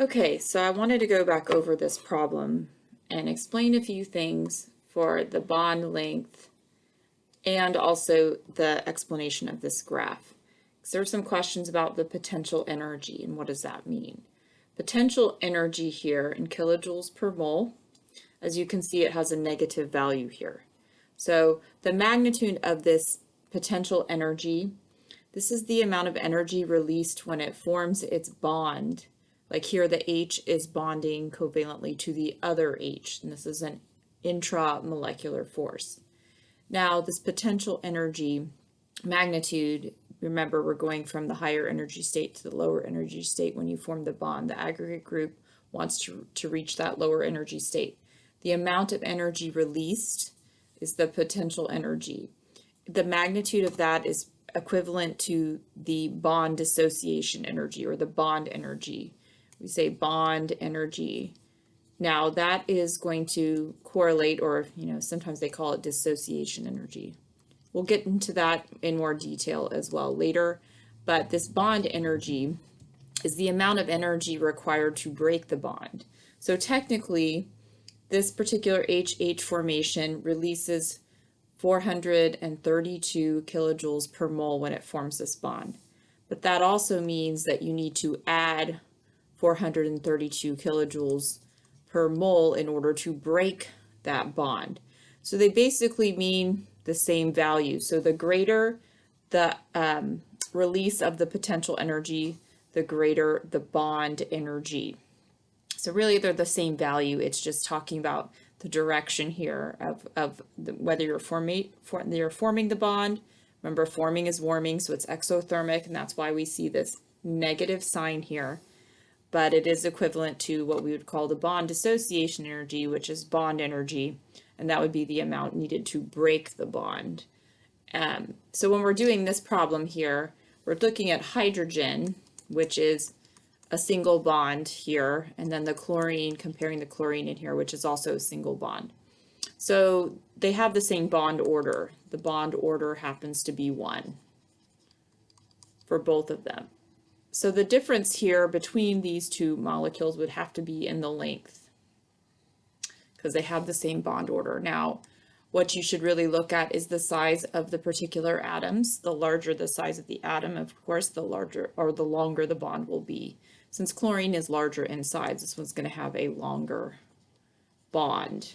Okay, so I wanted to go back over this problem and explain a few things for the bond length and also the explanation of this graph. So there are some questions about the potential energy and what does that mean. Potential energy here in kilojoules per mole, as you can see, it has a negative value here. So the magnitude of this potential energy, this is the amount of energy released when it forms its bond. Like here, the H is bonding covalently to the other H, and this is an intramolecular force. Now, this potential energy magnitude, remember, we're going from the higher energy state to the lower energy state when you form the bond. The aggregate group wants to reach that lower energy state. The amount of energy released is the potential energy. The magnitude of that is equivalent to the bond dissociation energy or the bond energy. We say bond energy. Now that is going to correlate, or sometimes they call it dissociation energy. We'll get into that in more detail as well later, but this bond energy is the amount of energy required to break the bond. So technically, this particular HH formation releases 432 kilojoules per mole when it forms this bond. But that also means that you need to add 432 kilojoules per mole in order to break that bond. So they basically mean the same value. So the greater the release of the potential energy, the greater the bond energy. So really they're the same value. It's just talking about the direction here of whether you're forming the bond. Remember, forming is warming, so it's exothermic, and that's why we see this negative sign here. But it is equivalent to what we would call the bond dissociation energy, which is bond energy, and that would be the amount needed to break the bond. So when we're doing this problem here, we're looking at hydrogen, which is a single bond here, and then the chlorine, comparing the chlorine in here, which is also a single bond. So they have the same bond order. The bond order happens to be 1 for both of them. So the difference here between these two molecules would have to be in the length because they have the same bond order. Now, what you should really look at is the size of the particular atoms. The larger the size of the atom, of course, the larger or the longer the bond will be. Since chlorine is larger in size, this one's going to have a longer bond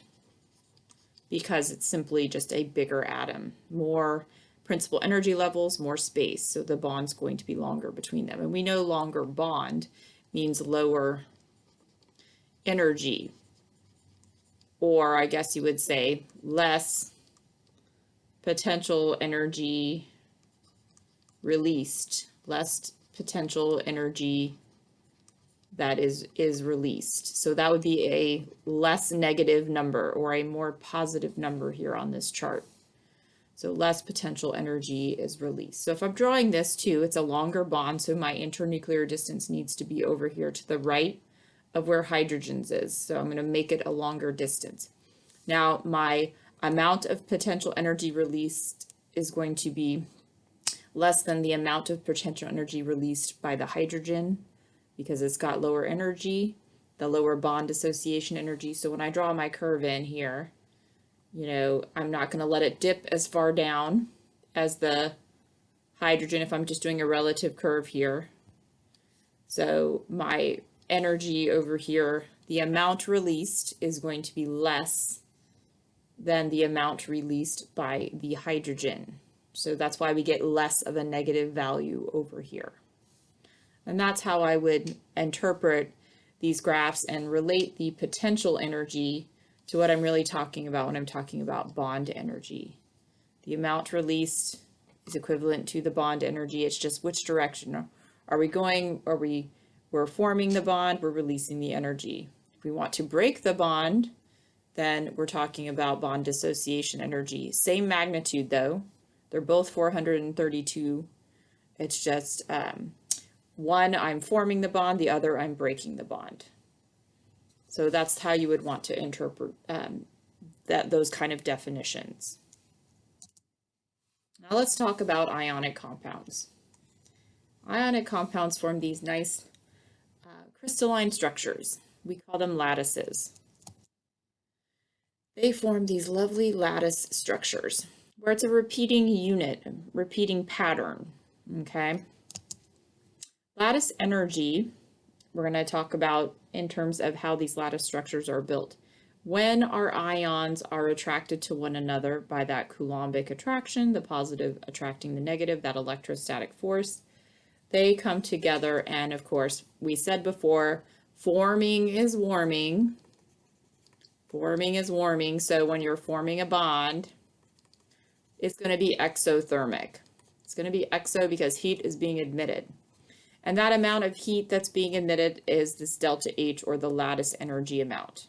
because it's simply just a bigger atom. More principal energy levels, more space, so the bond's going to be longer between them. And we know longer bond means lower energy, or I guess you would say less potential energy released, less potential energy that is released. So that would be a less negative number or a more positive number here on this chart. So less potential energy is released. So if I'm drawing this too, it's a longer bond, so my internuclear distance needs to be over here to the right of where hydrogen's is. So I'm going to make it a longer distance. Now my amount of potential energy released is going to be less than the amount of potential energy released by the hydrogen because it's got lower energy, the lower bond dissociation energy. So when I draw my curve in here, I'm not going to let it dip as far down as the hydrogen if I'm just doing a relative curve here. So my energy over here, the amount released is going to be less than the amount released by the hydrogen. So that's why we get less of a negative value over here. And that's how I would interpret these graphs and relate the potential energy to what I'm really talking about when I'm talking about bond energy. The amount released is equivalent to the bond energy. It's just which direction are we going? We're forming the bond, we're releasing the energy. If we want to break the bond, then we're talking about bond dissociation energy. Same magnitude though. They're both 432. It's just one I'm forming the bond, the other I'm breaking the bond. So that's how you would want to interpret those kind of definitions. Now let's talk about ionic compounds. Ionic compounds form these nice Crystalline structures. We call them lattices. They form these lovely lattice structures where it's a repeating unit, a repeating pattern, okay? Lattice energy, we're going to talk about in terms of how these lattice structures are built. When our ions are attracted to one another by that Coulombic attraction, the positive attracting the negative, that electrostatic force, they come together, and of course, we said before, forming is warming. Forming is warming, so when you're forming a bond, it's going to be exothermic. It's going to be exo because heat is being emitted. And that amount of heat that's being emitted is this delta H, or the lattice energy amount.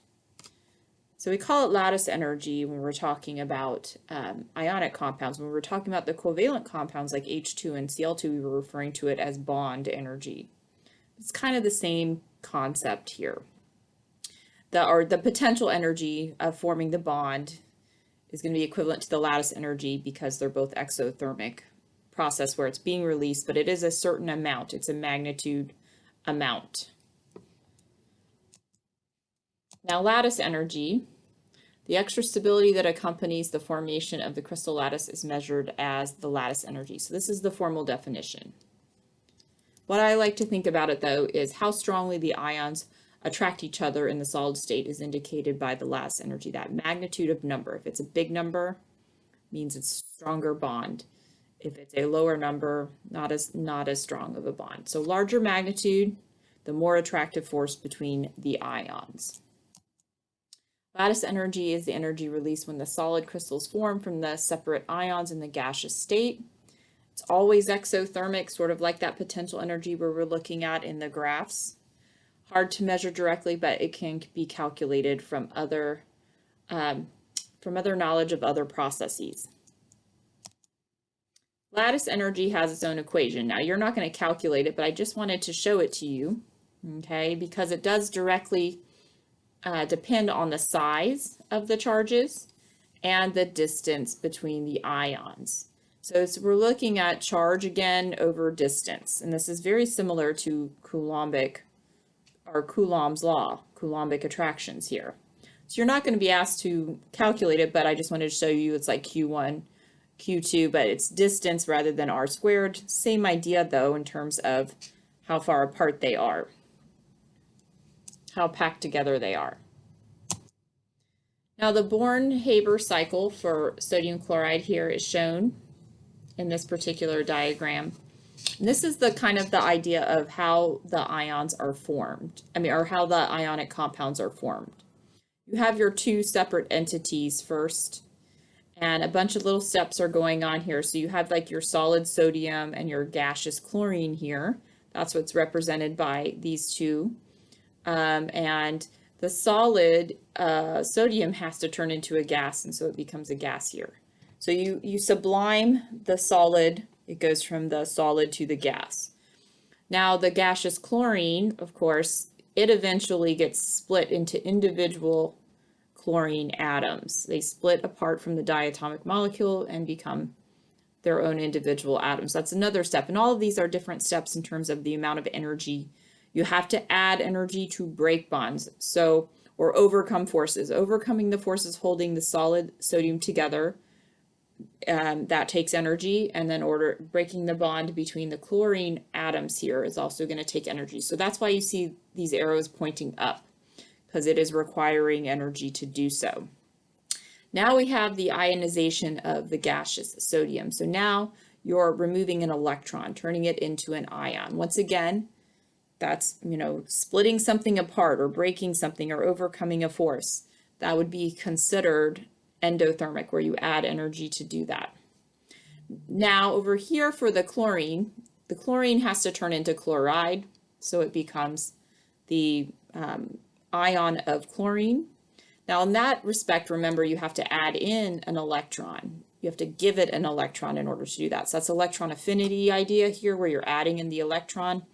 So we call it lattice energy when we're talking about ionic compounds. When we're talking about the covalent compounds like H2 and Cl2, we were referring to it as bond energy. It's kind of the same concept here. The potential energy of forming the bond is going to be equivalent to the lattice energy because they're both exothermic process where it's being released, but it is a certain amount. It's a magnitude amount. Now, lattice energy, the extra stability that accompanies the formation of the crystal lattice is measured as the lattice energy. So this is the formal definition. What I like to think about it, though, is how strongly the ions attract each other in the solid state is indicated by the lattice energy, that magnitude of number. If it's a big number, it means it's a stronger bond. If it's a lower number, not as strong of a bond. So larger magnitude, the more attractive force between the ions. Lattice energy is the energy released when the solid crystals form from the separate ions in the gaseous state. It's always exothermic, sort of like that potential energy where we're looking at in the graphs. Hard to measure directly, but it can be calculated from other knowledge of other processes. Lattice energy has its own equation. Now, you're not going to calculate it, but I just wanted to show it to you, okay, because it does directly depend on the size of the charges and the distance between the ions. So we're looking at charge again over distance, and this is very similar to Coulomb's law, Coulombic attractions here. So you're not going to be asked to calculate it, but I just wanted to show you it's like Q1, Q2, but it's distance rather than R squared. Same idea though in terms of how far apart they are, how packed together they are. Now the Born-Haber cycle for sodium chloride here is shown in this particular diagram. And this is the kind of the idea of how the ions are formed, or how the ionic compounds are formed. You have your two separate entities first, and a bunch of little steps are going on here. So you have like your solid sodium and your gaseous chlorine here. That's what's represented by these two. And the solid sodium has to turn into a gas, and so it becomes a gas here. So you sublime the solid, it goes from the solid to the gas. Now the gaseous chlorine, of course, it eventually gets split into individual chlorine atoms. They split apart from the diatomic molecule and become their own individual atoms. That's another step. And all of these are different steps in terms of the amount of energy. You have to add energy to break bonds, or overcome forces. Overcoming the forces holding the solid sodium together, that takes energy, and then breaking the bond between the chlorine atoms here is also going to take energy. So that's why you see these arrows pointing up, because it is requiring energy to do so. Now we have the ionization of the gaseous sodium. So now you're removing an electron, turning it into an ion. Once again, that's, splitting something apart or breaking something or overcoming a force. That would be considered endothermic, where you add energy to do that. Now over here for the chlorine has to turn into chloride, so it becomes the ion of chlorine. Now in that respect, remember, you have to add in an electron. You have to give it an electron in order to do that. So that's electron affinity idea here, where you're adding in the electron.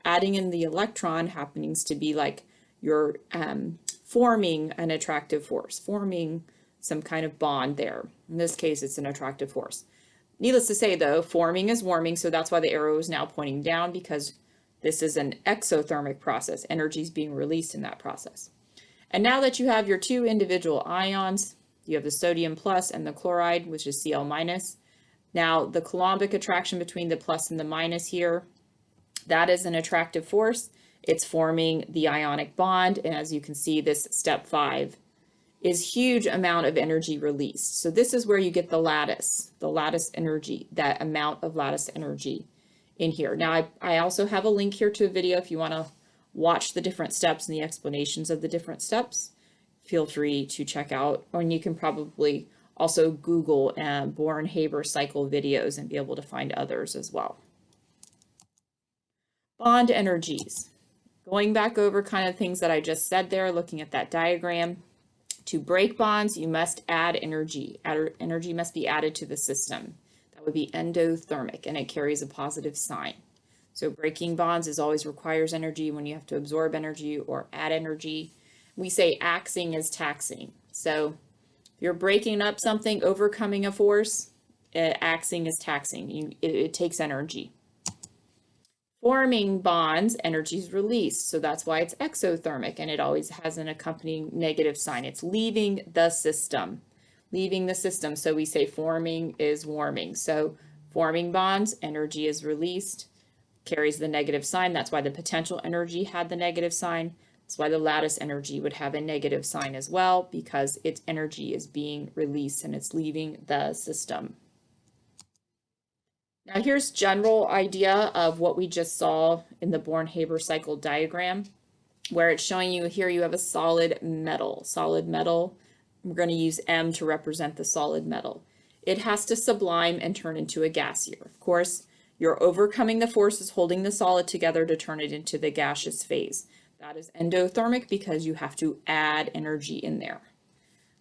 Adding in the electron happens to be like you're forming an attractive force, forming some kind of bond there. In this case, it's an attractive force. Needless to say, though, forming is warming, so that's why the arrow is now pointing down, because This is an exothermic process. Energy is being released in that process. And now that you have your two individual ions, you have the sodium plus and the chloride, which is Cl minus. Now the Coulombic attraction between the plus and the minus here, that is an attractive force. It's forming the ionic bond. And as you can see, this step 5 is huge amount of energy released. So this is where you get the lattice energy, that amount of lattice energy in here. Now I also have a link here to a video if you want to watch the different steps and the explanations of the different steps. Feel free to check out, or you can probably also Google Born-Haber cycle videos and be able to find others as well. Bond energies. Going back over kind of things that I just said there, looking at that diagram. To break bonds, you must add energy. Energy must be added to the system. That would be endothermic, and it carries a positive sign. So breaking bonds always requires energy when you have to absorb energy or add energy. We say axing is taxing. So if you're breaking up something, overcoming a force, axing is taxing. It takes energy. Forming bonds, energy is released. So that's why it's exothermic, and it always has an accompanying negative sign. It's leaving the system. Leaving the system. So we say forming is warming. So forming bonds, energy is released, carries the negative sign. That's why the potential energy had the negative sign. That's why the lattice energy would have a negative sign as well, because its energy is being released and it's leaving the system. Now here's general idea of what we just saw in the Born-Haber cycle diagram, where it's showing you here you have a solid metal. Solid metal, we're going to use M to represent the solid metal. It has to sublime and turn into a gas here. Of course, you're overcoming the forces holding the solid together to turn it into the gaseous phase. That is endothermic because you have to add energy in there.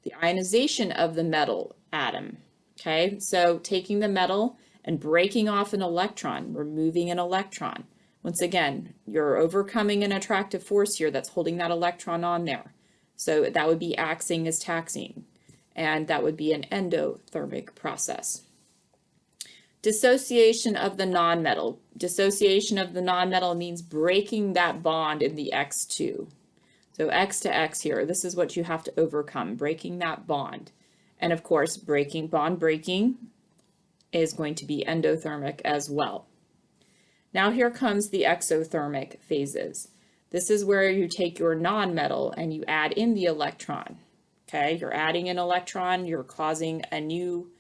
The ionization of the metal atom, okay? So taking the metal and breaking off an electron, removing an electron. Once again, you're overcoming an attractive force here that's holding that electron on there. So that would be axing is taxing, and that would be an endothermic process. Dissociation of the nonmetal. Dissociation of the nonmetal means breaking that bond in the X2. So X to X here, this is what you have to overcome, breaking that bond. And of course, bond breaking is going to be endothermic as well. Now here comes the exothermic phases. This is where you take your nonmetal and you add in the electron. Okay, you're adding an electron, you're causing a new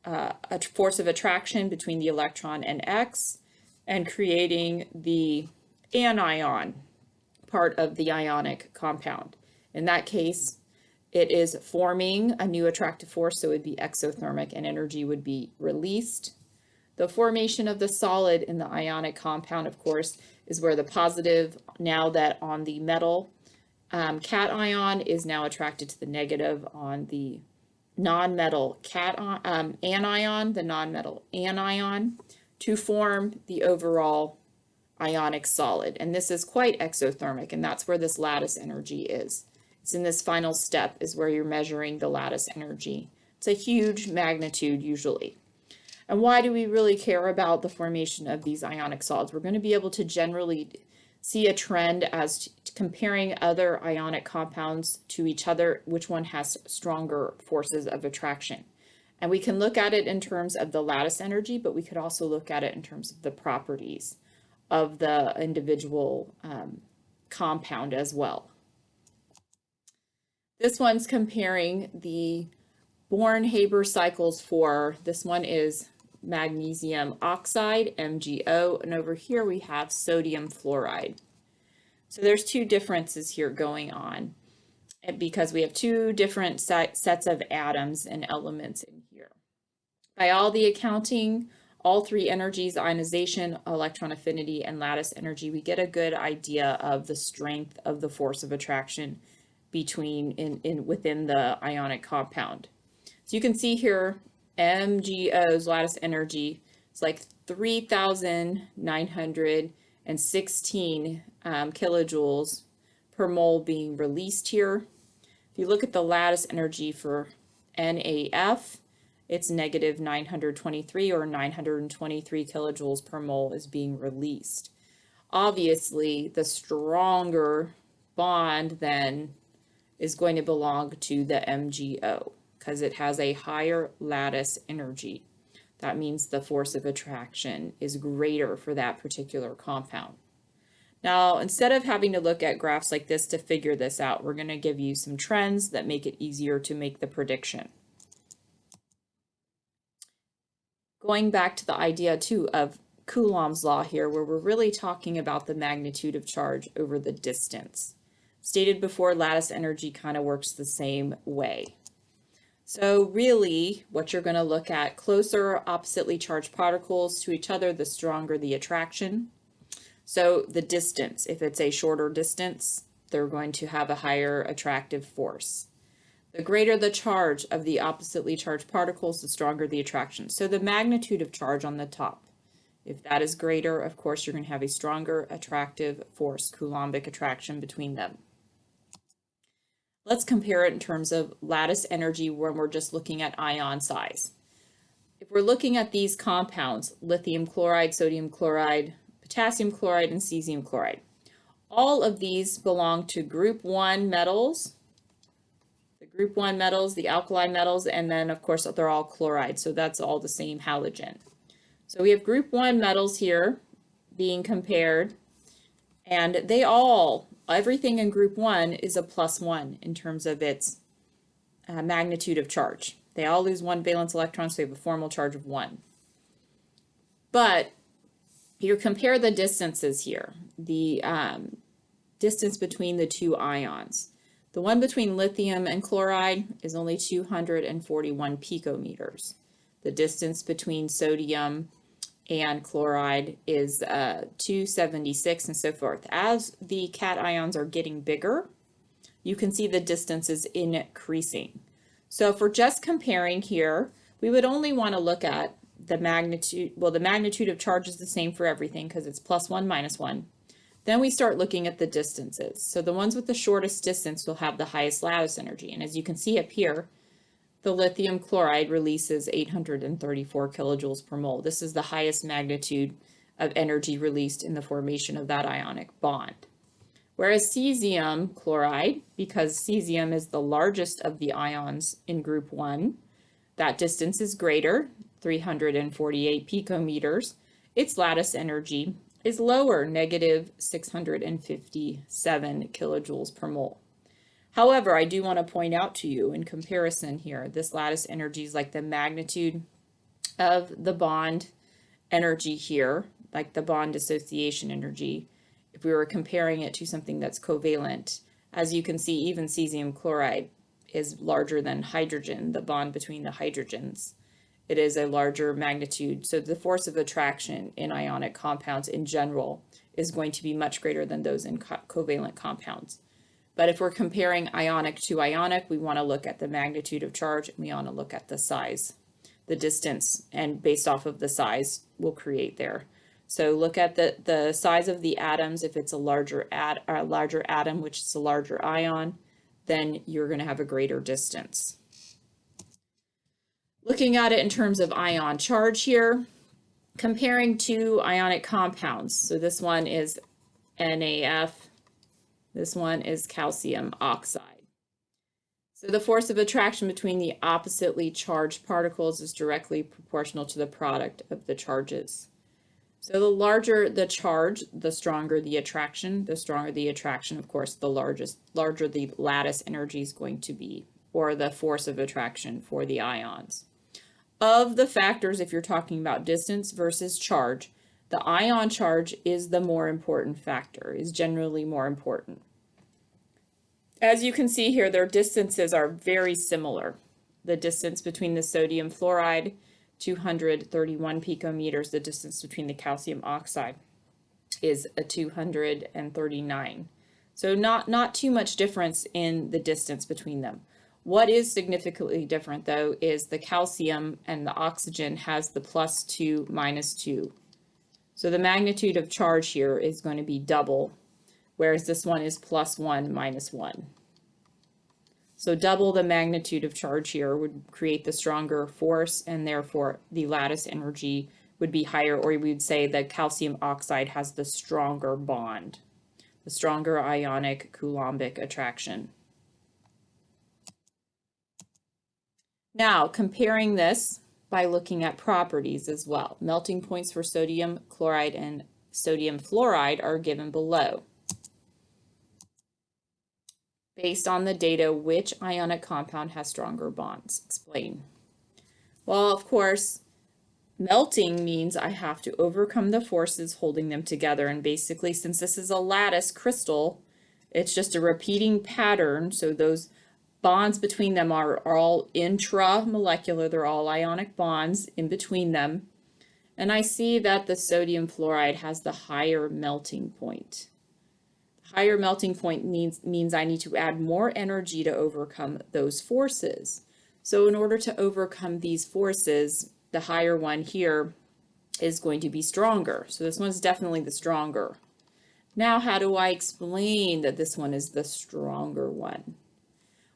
a force of attraction between the electron and X and creating the anion part of the ionic compound. In that case, it is forming a new attractive force, so it would be exothermic and energy would be released. The formation of the solid in the ionic compound, of course, is where the positive, now that on the metal cation is now attracted to the negative on the non-metal anion, the non-metal anion, to form the overall ionic solid. And this is quite exothermic, and that's where this lattice energy is. It's in this final step is where you're measuring the lattice energy. It's a huge magnitude usually. And why do we really care about the formation of these ionic solids? We're going to be able to generally see a trend as comparing other ionic compounds to each other, which one has stronger forces of attraction. And we can look at it in terms of the lattice energy, but we could also look at it in terms of the properties of the individual compound as well. This one's comparing the Born-Haber cycles for, this one is magnesium oxide, MgO, and over here we have sodium fluoride. So there's two differences here going on because we have two different sets of atoms and elements in here. By all the accounting, all three energies, ionization, electron affinity, and lattice energy, we get a good idea of the strength of the force of attraction within the ionic compound. So you can see here, MgO's lattice energy is like 3,916 kilojoules per mole being released here. If you look at the lattice energy for NAF, it's negative 923 or 923 kilojoules per mole is being released. Obviously, the stronger bond then is going to belong to the MgO because it has a higher lattice energy. That means the force of attraction is greater for that particular compound. Now, instead of having to look at graphs like this to figure this out, we're going to give you some trends that make it easier to make the prediction. Going back to the idea too of Coulomb's law here, where we're really talking about the magnitude of charge over the distance. Stated before, lattice energy kind of works the same way. So really, what you're going to look at, closer oppositely charged particles to each other, the stronger the attraction. So the distance, if it's a shorter distance, they're going to have a higher attractive force. The greater the charge of the oppositely charged particles, the stronger the attraction. So the magnitude of charge on the top, if that is greater, of course, you're going to have a stronger attractive force, Coulombic attraction between them. Let's compare it in terms of lattice energy when we're just looking at ion size. If we're looking at these compounds, lithium chloride, sodium chloride, potassium chloride, and cesium chloride, all of these belong to group 1 metals, group 1 metals, the alkali metals, and then of course they're all chloride, so that's all the same halogen. So we have group 1 metals here being compared, and they all, everything in group 1 is a +1 in terms of its magnitude of charge. They all lose 1 valence electron, so they have a formal charge of 1. But you compare the distances here, the distance between the two ions. The one between lithium and chloride is only 241 picometers. The distance between sodium and chloride is 276 and so forth. As the cations are getting bigger, you can see the distance is increasing. So if we're just comparing here, we would only want to look at the magnitude. Well, the magnitude of charge is the same for everything because it's +1, -1. Then we start looking at the distances. So the ones with the shortest distance will have the highest lattice energy. And as you can see up here, the lithium chloride releases 834 kilojoules per mole. This is the highest magnitude of energy released in the formation of that ionic bond. Whereas cesium chloride, because cesium is the largest of the ions in group 1, that distance is greater, 348 picometers. Its lattice energy is lower, -657 kilojoules per mole. However, I do want to point out to you in comparison here, this lattice energy is like the magnitude of the bond energy here, like the bond dissociation energy. If we were comparing it to something that's covalent, as you can see, even cesium chloride is larger than hydrogen, the bond between the hydrogens. It is a larger magnitude. So the force of attraction in ionic compounds in general is going to be much greater than those in covalent compounds. But if we're comparing ionic to ionic, we want to look at the magnitude of charge and we want to look at the size, the distance, and based off of the size we'll create there. So look at the size of the atoms. If it's a larger atom, which is a larger ion, then you're going to have a greater distance. Looking at it in terms of ion charge here, comparing two ionic compounds. So this one is NaF, this one is calcium oxide. So the force of attraction between the oppositely charged particles is directly proportional to the product of the charges. So the larger the charge, the stronger the attraction. The stronger the attraction, of course, the larger the lattice energy is going to be, or the force of attraction for the ions. Of the factors, if you're talking about distance versus charge, the ion charge is the more important factor, is generally more important. As you can see here, their distances are very similar. The distance between the sodium fluoride, 231 picometers. The distance between the calcium oxide is a 239. So not too much difference in the distance between them. What is significantly different, though, is the calcium and the oxygen has the +2, -2. So the magnitude of charge here is going to be double, whereas this one is +1, -1. So double the magnitude of charge here would create the stronger force, and therefore the lattice energy would be higher, or we would say the calcium oxide has the stronger bond, the stronger ionic Coulombic attraction. Now, comparing this by looking at properties as well. Melting points for sodium chloride and sodium fluoride are given below. Based on the data, which ionic compound has stronger bonds? Explain. Well, of course, melting means I have to overcome the forces holding them together. And basically, since this is a lattice crystal, it's just a repeating pattern. So those bonds between them are all intramolecular. They're all ionic bonds in between them. And I see that the sodium fluoride has the higher melting point. Higher melting point means I need to add more energy to overcome those forces. So in order to overcome these forces, the higher one here is going to be stronger. So this one's definitely the stronger. Now, how do I explain that this one is the stronger one?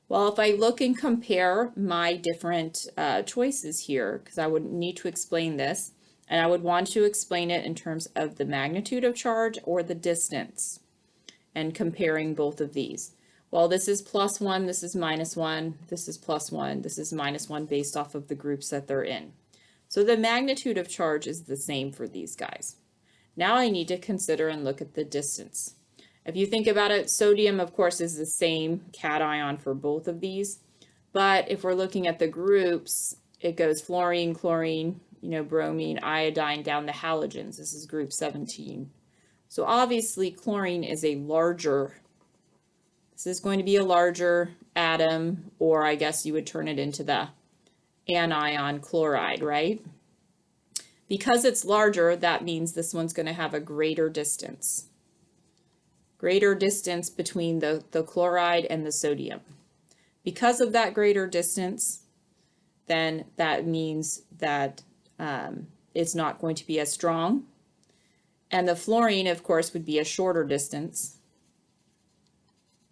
Well, if I look and compare my different choices here, because I would need to explain this, and I would want to explain it in terms of the magnitude of charge or the distance, and comparing both of these. Well, this is +1, this is -1, this is +1, this is -1 based off of the groups that they're in. So the magnitude of charge is the same for these guys. Now I need to consider and look at the distance. If you think about it, sodium, of course, is the same cation for both of these. But if we're looking at the groups, it goes fluorine, chlorine, bromine, iodine down the halogens. This is group 17. So obviously chlorine is this is going to be a larger atom, or I guess you would turn it into the anion chloride, right? Because it's larger, that means this one's going to have a greater distance. Greater distance between the chloride and the sodium. Because of that greater distance, then that means that it's not going to be as strong. And the fluorine, of course, would be a shorter distance.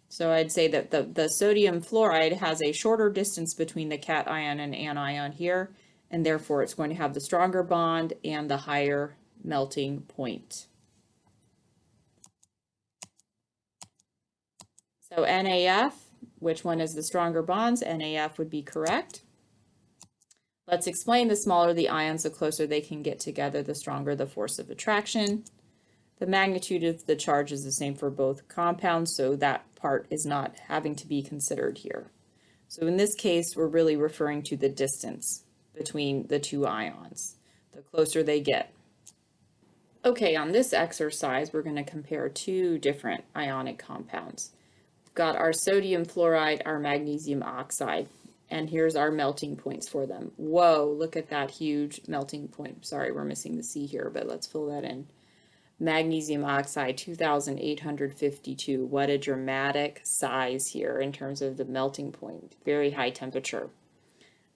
So I'd say that the sodium fluoride has a shorter distance between the cation and anion here, and therefore it's going to have the stronger bond and the higher melting point. So NAF, which one is the stronger bonds? NAF would be correct. Let's explain. The smaller the ions, the closer they can get together, the stronger the force of attraction. The magnitude of the charge is the same for both compounds, so that part is not having to be considered here. So in this case, we're really referring to the distance between the two ions, the closer they get. Okay, on this exercise, we're going to compare two different ionic compounds. Got our sodium fluoride, our magnesium oxide, and here's our melting points for them. Whoa, look at that huge melting point. Sorry, we're missing the C here, but let's fill that in. Magnesium oxide, 2,852. What a dramatic size here in terms of the melting point. Very high temperature.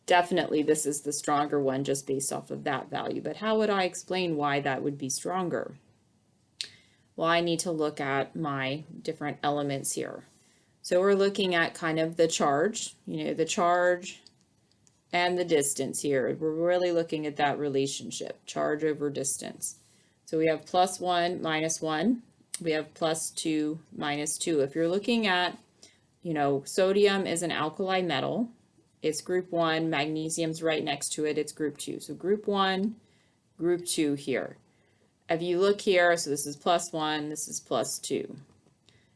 Definitely this is the stronger one just based off of that value, but how would I explain why that would be stronger? Well, I need to look at my different elements here. So we're looking at kind of the charge, the charge and the distance here. We're really looking at that relationship, charge over distance. So we have +1, -1. We have +2, -2. If you're looking at, sodium is an alkali metal. It's group 1, magnesium's right next to it, it's group 2. So group 1, group 2 here. If you look here, so this is +1, this is +2.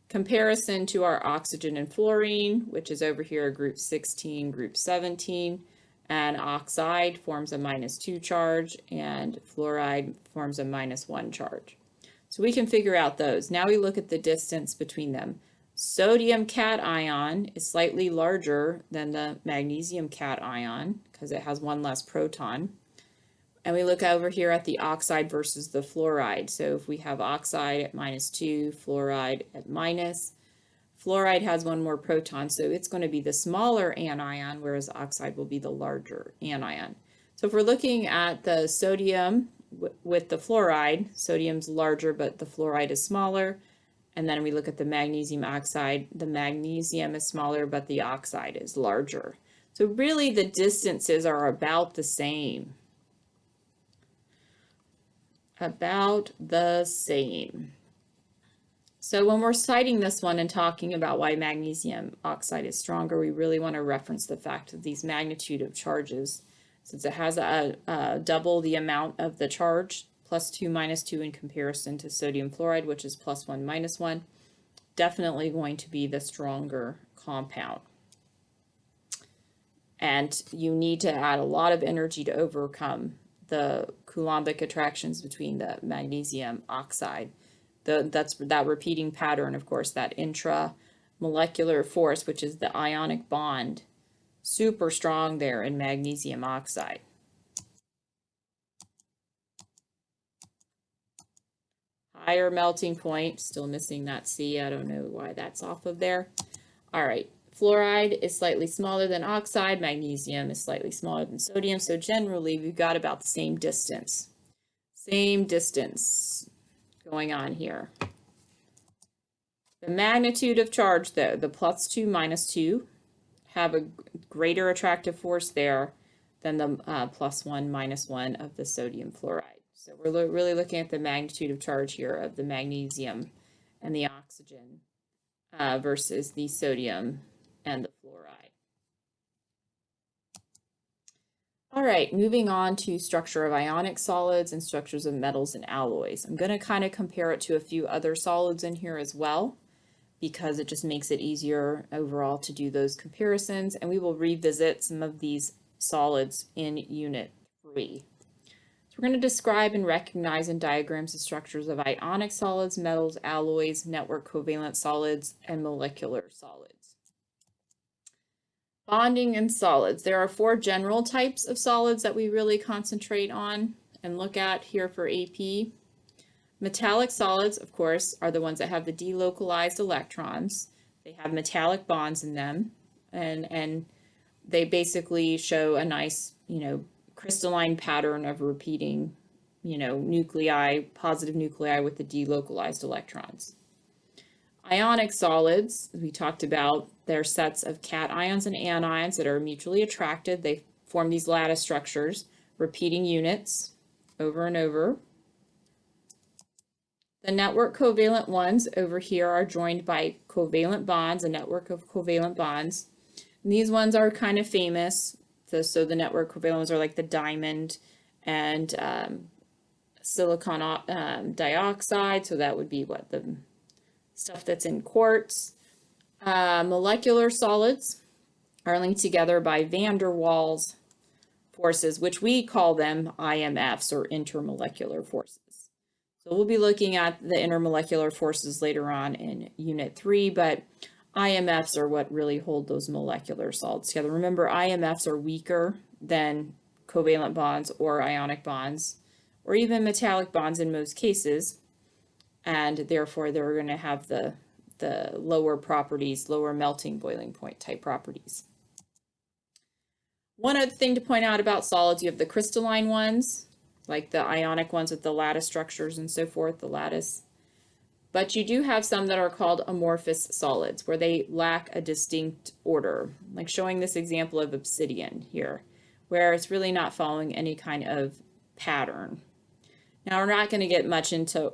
Comparison to our oxygen and fluorine, which is over here, group 16, group 17, and oxide forms a -2 charge, and fluoride forms a -1 charge. So we can figure out those. Now we look at the distance between them. Sodium cation is slightly larger than the magnesium cation because it has one less proton. And we look over here at the oxide versus the fluoride. So if we have oxide at -2, fluoride at -, fluoride has one more proton, so it's going to be the smaller anion, whereas oxide will be the larger anion. So if we're looking at the sodium with the fluoride, sodium's larger, but the fluoride is smaller. And then we look at the magnesium oxide, the magnesium is smaller, but the oxide is larger. So really the distances are about the same. about the same. So when we're citing this one and talking about why magnesium oxide is stronger, we really want to reference the fact that these magnitude of charges, since it has a double the amount of the charge, +2, -2 in comparison to sodium fluoride, which is +1, -1, definitely going to be the stronger compound. And you need to add a lot of energy to overcome the Coulombic attractions between the magnesium oxide. That's that repeating pattern, of course, that intramolecular force, which is the ionic bond, super strong there in magnesium oxide. Higher melting point, still missing that C. I don't know why that's off of there. All right, fluoride is slightly smaller than oxide. Magnesium is slightly smaller than sodium. So generally, we've got about the same distance. Same distance going on here. The magnitude of charge, though, the +2, -2, have a greater attractive force there than the +1, -1 of the sodium fluoride. So we're really looking at the magnitude of charge here of the magnesium and the oxygen versus the sodium and the fluoride. All right, moving on to structure of ionic solids and structures of metals and alloys. I'm going to kind of compare it to a few other solids in here as well, because it just makes it easier overall to do those comparisons. And we will revisit some of these solids in Unit 3. So we're going to describe and recognize in diagrams the structures of ionic solids, metals, alloys, network covalent solids, and molecular solids. Bonding in solids. There are 4 general types of solids that we really concentrate on and look at here for AP. Metallic solids, of course, are the ones that have the delocalized electrons. They have metallic bonds in them, and they basically show a nice, crystalline pattern of repeating, nuclei, positive nuclei with the delocalized electrons. Ionic solids, as we talked about, they're sets of cations and anions that are mutually attracted. They form these lattice structures, repeating units over and over. The network covalent ones over here are joined by covalent bonds, a network of covalent bonds. And these ones are kind of famous. So the network covalent ones are like the diamond and silicon dioxide. So that would be what the stuff that's in quartz. Molecular solids are linked together by van der Waals forces, which we call them IMFs, or intermolecular forces. So we'll be looking at the intermolecular forces later on in Unit 3, but IMFs are what really hold those molecular solids together. Remember, IMFs are weaker than covalent bonds or ionic bonds, or even metallic bonds in most cases, and therefore they're going to have the lower properties, lower melting boiling point type properties. One other thing to point out about solids, you have the crystalline ones, like the ionic ones with the lattice structures and so forth, the lattice. But you do have some that are called amorphous solids, where they lack a distinct order, like showing this example of obsidian here, where it's really not following any kind of pattern. Now, we're not going to get much into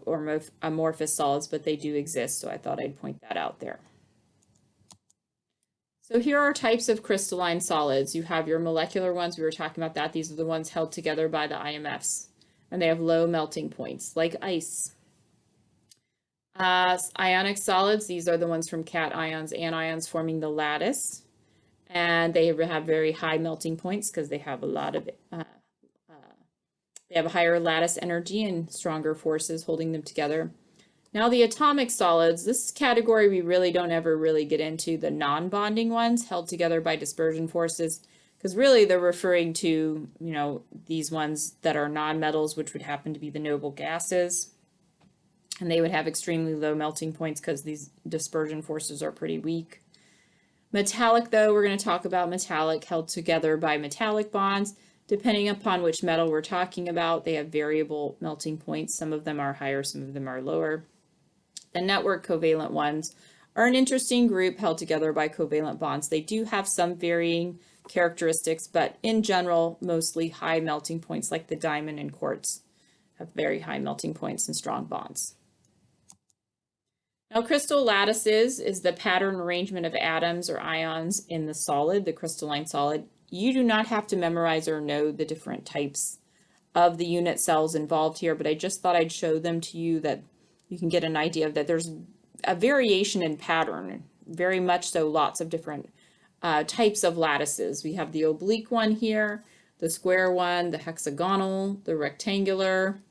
amorphous solids, but they do exist, so I thought I'd point that out there. So here are types of crystalline solids. You have your molecular ones, we were talking about that. These are the ones held together by the IMFs, and they have low melting points, like ice. Ionic solids, these are the ones from cations, anions forming the lattice, and they have very high melting points because they have a lot of they have a higher lattice energy and stronger forces holding them together. Now the atomic solids, this category we really don't ever really get into, the non-bonding ones held together by dispersion forces, because really they're referring to, these ones that are non-metals, which would happen to be the noble gases. And they would have extremely low melting points because these dispersion forces are pretty weak. Metallic, though, we're going to talk about metallic held together by metallic bonds. Depending upon which metal we're talking about, they have variable melting points. Some of them are higher, some of them are lower. The network covalent ones are an interesting group held together by covalent bonds. They do have some varying characteristics, but in general, mostly high melting points like the diamond and quartz have very high melting points and strong bonds. Now, crystal lattices is the pattern arrangement of atoms or ions in the solid, the crystalline solid. You do not have to memorize or know the different types of the unit cells involved here, but I just thought I'd show them to you that you can get an idea of that there's a variation in pattern, very much so, lots of different types of lattices. We have the oblique one here, the square one, the hexagonal, the rectangular.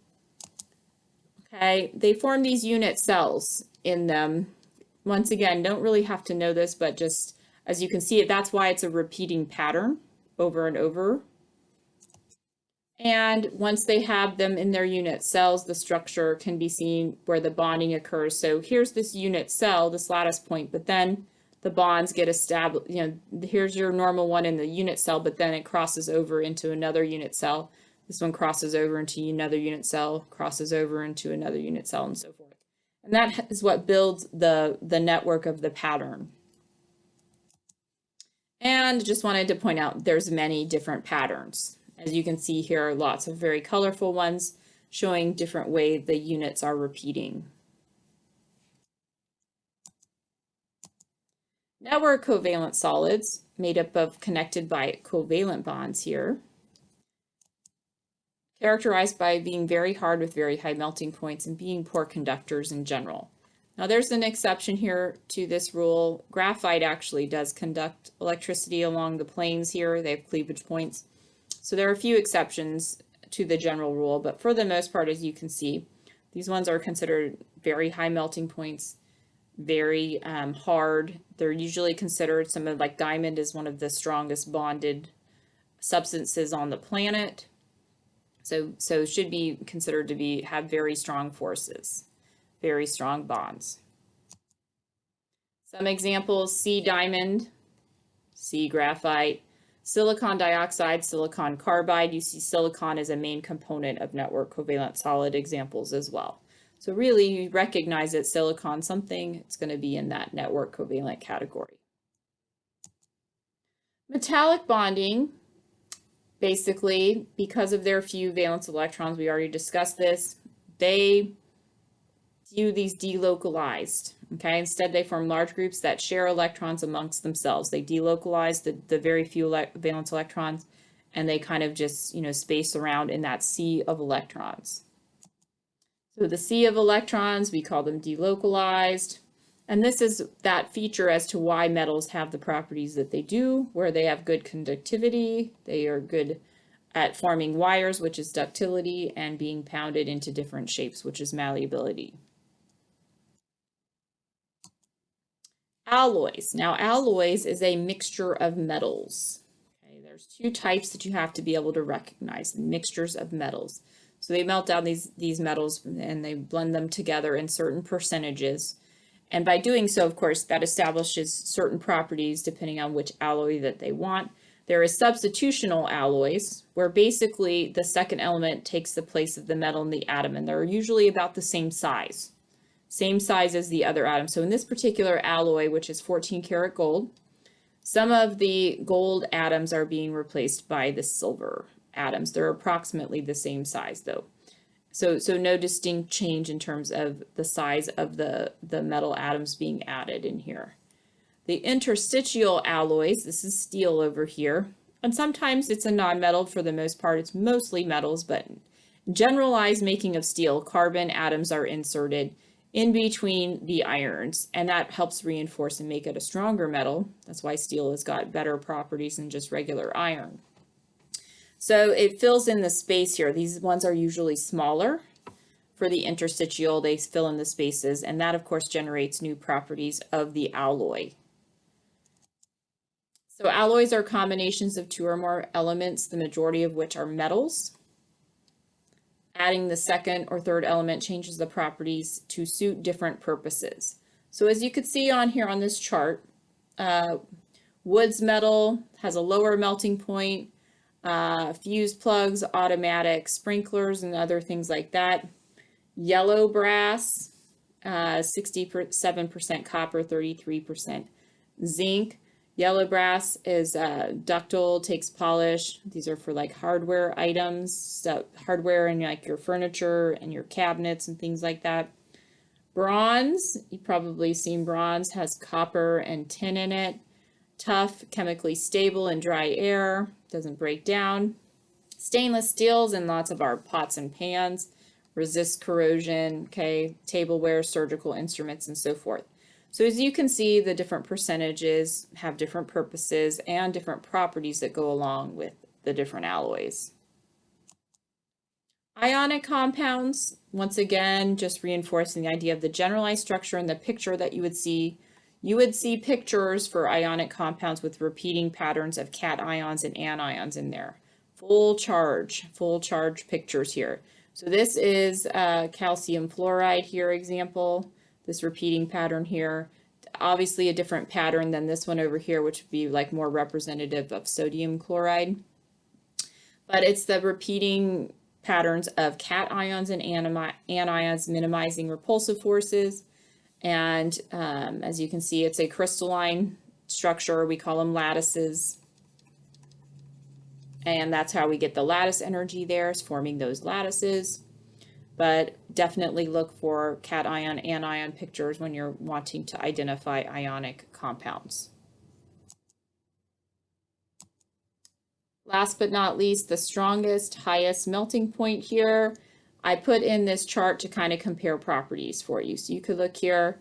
Okay, they form these unit cells in them. Once again, don't really have to know this, but just as you can see, that's why it's a repeating pattern over and over. And once they have them in their unit cells, the structure can be seen where the bonding occurs. So here's this unit cell, this lattice point, but then the bonds get established. You know, here's your normal one in the unit cell, but then it crosses over into another unit cell. This one crosses over into another unit cell, crosses over into another unit cell, and so forth. And that is what builds the network of the pattern. And just wanted to point out there's many different patterns. As you can see here, lots of very colorful ones showing different ways the units are repeating. Network covalent solids, made up of connected by covalent bonds here, characterized by being very hard with very high melting points and being poor conductors in general. Now there's an exception here to this rule. Graphite actually does conduct electricity along the planes here. They have cleavage points. So there are a few exceptions to the general rule, but for the most part, as you can see, these ones are considered very high melting points, very hard. They're usually considered, some of, like diamond is one of the strongest bonded substances on the planet. So should be considered to have very strong forces, very strong bonds. Some examples: C diamond, C graphite, silicon dioxide, silicon carbide. You see silicon as a main component of network covalent solid examples as well. So really, you recognize that silicon something, it's going to be in that network covalent category. Metallic bonding, basically, because of their few valence electrons, we already discussed this, they view these delocalized. Okay, instead they form large groups that share electrons amongst themselves. They delocalize the very few valence electrons, and they kind of just, you know, space around in that sea of electrons. So the sea of electrons, we call them delocalized. And this is that feature as to why metals have the properties that they do, where they have good conductivity, they are good at forming wires, which is ductility, and being pounded into different shapes, which is malleability. Alloys. Now, alloys is a mixture of metals. Okay, there's two types that you have to be able to recognize, mixtures of metals. So they melt down these metals and they blend them together in certain percentages. And by doing so, of course, that establishes certain properties depending on which alloy that they want. There is substitutional alloys, where basically the second element takes the place of the metal in the atom, and they're usually about the same size as the other atom. So in this particular alloy, which is 14 karat gold, some of the gold atoms are being replaced by the silver atoms. They're approximately the same size, though. So no distinct change in terms of the size of the metal atoms being added in here. The interstitial alloys, this is steel over here, and sometimes it's a non-metal. For the most part, it's mostly metals, but generalized making of steel, carbon atoms are inserted in between the irons, and that helps reinforce and make it a stronger metal. That's why steel has got better properties than just regular iron. So it fills in the space here. These ones are usually smaller. For the interstitial, they fill in the spaces, and that, of course, generates new properties of the alloy. So alloys are combinations of two or more elements, the majority of which are metals. Adding the second or third element changes the properties to suit different purposes. So as you could see on here on this chart, wood's metal has a lower melting point, fuse plugs, automatic sprinklers, and other things like that. Yellow brass, 67% copper, 33% zinc. Yellow brass is ductile, takes polish. These are for like hardware items, so hardware in like your furniture and your cabinets and things like that. Bronze, you've probably seen bronze, has copper and tin in it. Tough, chemically stable in dry air, doesn't break down. Stainless steels in lots of our pots and pans, resist corrosion, okay, tableware, surgical instruments, and so forth. So as you can see, the different percentages have different purposes and different properties that go along with the different alloys. Ionic compounds, once again, just reinforcing the idea of the generalized structure and the picture that you would see. You would see pictures for ionic compounds with repeating patterns of cations and anions in there. Full charge pictures here. So this is calcium fluoride here example. This repeating pattern here, obviously a different pattern than this one over here, which would be like more representative of sodium chloride. But it's the repeating patterns of cations and anions minimizing repulsive forces. And as you can see, it's a crystalline structure. We call them lattices. And that's how we get the lattice energy there, is forming those lattices. But definitely look for cation, anion pictures when you're wanting to identify ionic compounds. Last but not least, the strongest, highest melting point here. I put in this chart to kind of compare properties for you. So you could look here,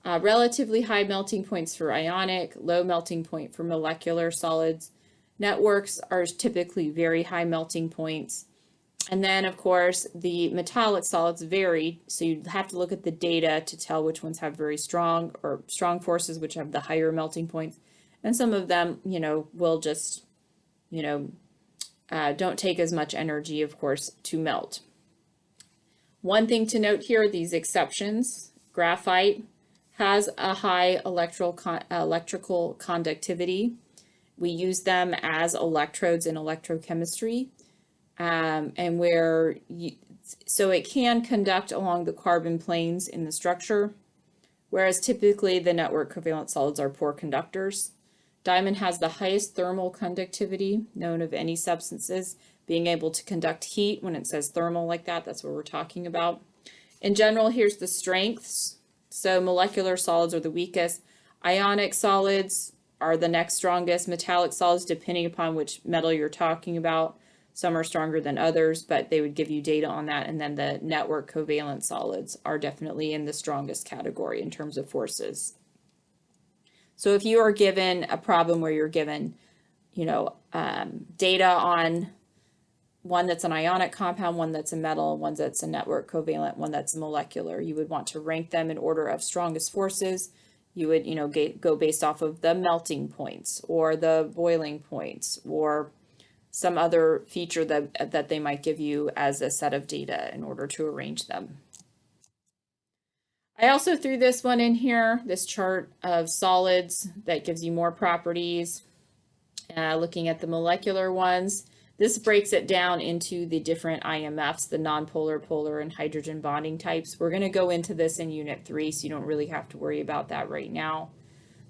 relatively high melting points for ionic, low melting point for molecular solids. Networks are typically very high melting points. And then, of course, the metallic solids vary, so you have to look at the data to tell which ones have very strong or strong forces, which have the higher melting points. And some of them, will just, don't take as much energy, of course, to melt. One thing to note here, these exceptions, graphite has a high electrical conductivity. We use them as electrodes in electrochemistry. So it can conduct along the carbon planes in the structure, whereas typically the network covalent solids are poor conductors. Diamond has the highest thermal conductivity known of any substances, being able to conduct heat. When it says thermal like that, that's what we're talking about. In general, here's the strengths. So molecular solids are the weakest. Ionic solids are the next strongest. Metallic solids, depending upon which metal you're talking about, some are stronger than others, but they would give you data on that. And then the network covalent solids are definitely in the strongest category in terms of forces. So if you are given a problem where you're given, data on one that's an ionic compound, one that's a metal, one that's a network covalent, one that's molecular, you would want to rank them in order of strongest forces. You would, go based off of the melting points or the boiling points or some other feature that they might give you as a set of data in order to arrange them. I also threw this one in here, this chart of solids that gives you more properties. Looking at the molecular ones, this breaks it down into the different IMFs, the nonpolar, polar, and hydrogen bonding types. We're going to go into this in Unit 3, so you don't really have to worry about that right now.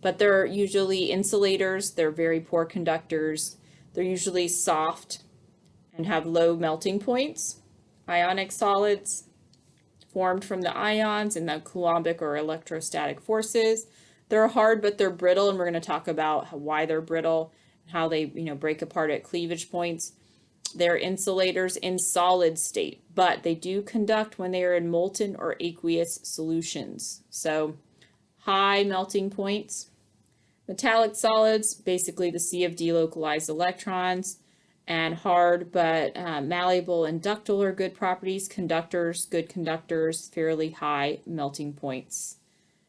But they're usually insulators. They're very poor conductors. They're usually soft and have low melting points. Ionic solids formed from the ions and the Coulombic or electrostatic forces. They're hard, but they're brittle, and we're going to talk about why they're brittle and how they, break apart at cleavage points. They're insulators in solid state, but they do conduct when they are in molten or aqueous solutions. So high melting points. Metallic solids, basically the sea of delocalized electrons, and hard but malleable and ductile are good properties. Conductors, good conductors, fairly high melting points.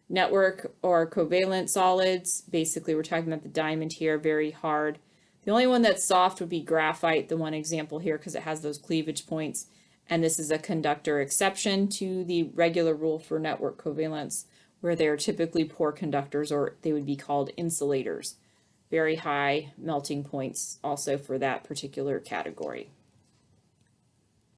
Network or covalent solids, basically we're talking about the diamond here, very hard. The only one that's soft would be graphite, the one example here, because it has those cleavage points. And this is a conductor exception to the regular rule for network covalents, where they are typically poor conductors, or they would be called insulators. Very high melting points also for that particular category.